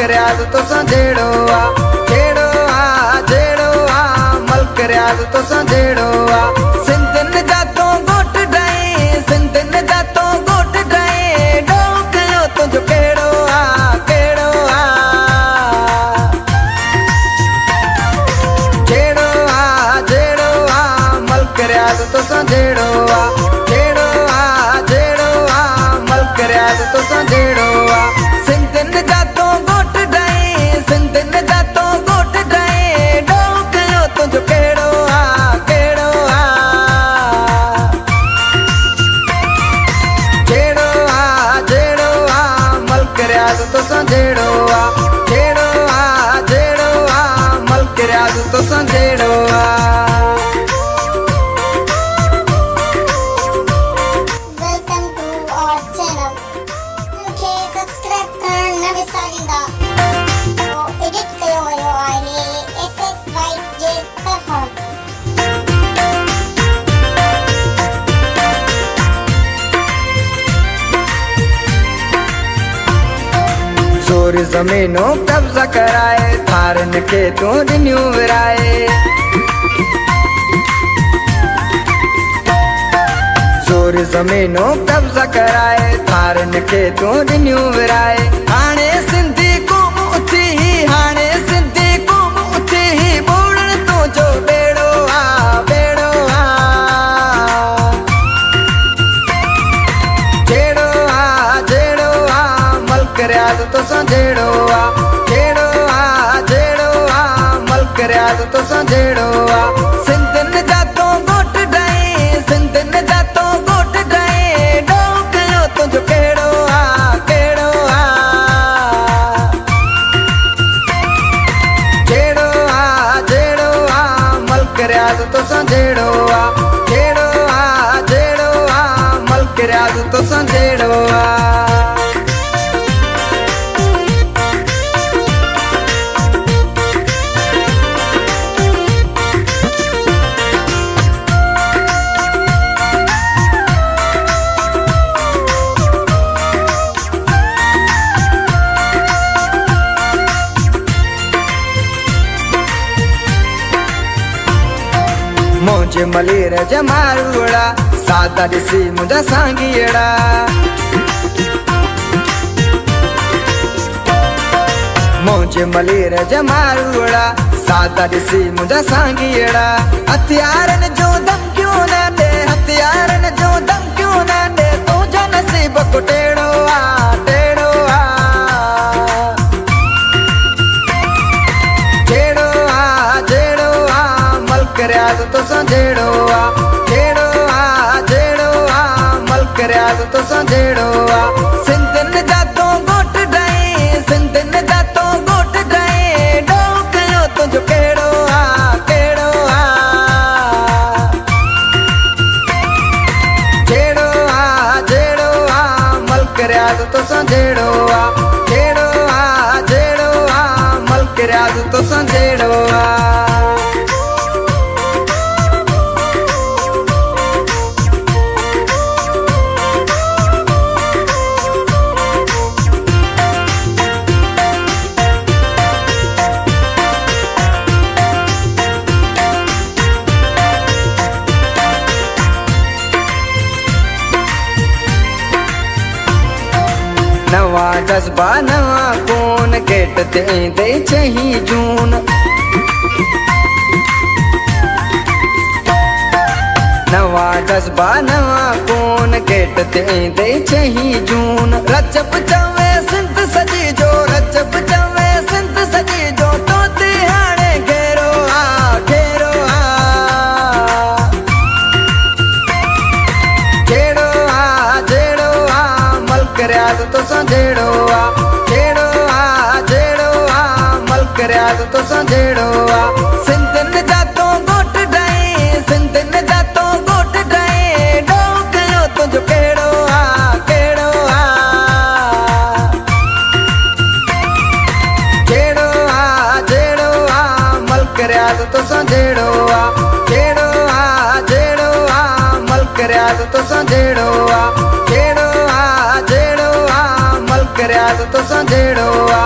मलकरियाद तो संजेड़ो आ जेड़ो आ जेड़ो आ मलकरियाद तो संजेड़ो आ सिंधन जातो गोट डाई सिंधन जातो गोट डाई डोकयो तुझो केड़ो आ जेड़ो आ मलकरियाद तो संजेड़ो आ जेड़ो आ मलकरियाद तो संजेड़ो आ सिंधन जातो गोट डाई सिंधन जातो गोट डाई डोकयो तुझो केड़ो आ जेड़ो आ मलकरियाद तो संजेड़ो आ जेड़ो आ मलकरियाद तो संजेड़ो आ जोर जमीनों कब्जा कराए थारन के तू रिन्यू विराए जोर जमीनों कब्जा कराए थारन के तू रिन्यू विराए हाणे सिंधी कौम उथी हाणे सिंधी कौम उथी बोलण तो जो बेड़ो आ जेड़ो आ मलकरियाद तो संजेड़ो आ जेड़ो आ मलकरियाद तो संजेड़ो आ सिंधन जातो गोट डाई सिंधन जातो गोट डाई डोकयो तुझो केड़ो आ जेड़ो आ मलकरियाद तो संजेड़ो आ जेड़ो आ मलकरियाद तो संजेड़ो आ मुझे मलेर जमारुड़ा सादा दिसी मुझा सांगियड़ा मुझे मलेर जमारुड़ा सादा दिसी मुझा सांगियड़ा हथियारन जो दम क्यों ना दे हथियारन जो दम क्यों ना दे तुझा नसीब को टेड़ो आ जेड़ो आ मलकरियाद तो संजेड़ो आ जेड़ो आ मलकरियाद तो संजेड़ो आ सिंधन जातो गोट डाई सिंधन जातो गोट डाई डोकयो तुझो केड़ो आ जेड़ो आ मलकरियाद तो संजेड़ो आ जेड़ो आ मलकरियाद तो संजेड़ो आ नवा जज्बा नवा कौन गेट दे छही जून नवा जज्बा नवा कौन गेट दे छही जून रजब चवे सिंध सजी जो रजब चवे सिंध सजी जो तो तिहाड़े घेरो आ जेड़ो आ मलकरियाद तो संजेड़ो आ जेड़ो आ मलकरियाद तो संजेड़ो आ सिंधन जातो गोट डाई सिंधन जातो गोट डाई डोकयो तुझो केड़ो आ जेड़ो आ मलकरियाद तो संजेड़ो आ जेड़ो आ मलकरियाद तो संजेड़ो आ जेड़ो आ मलकरियाद तो संजेड़ो आ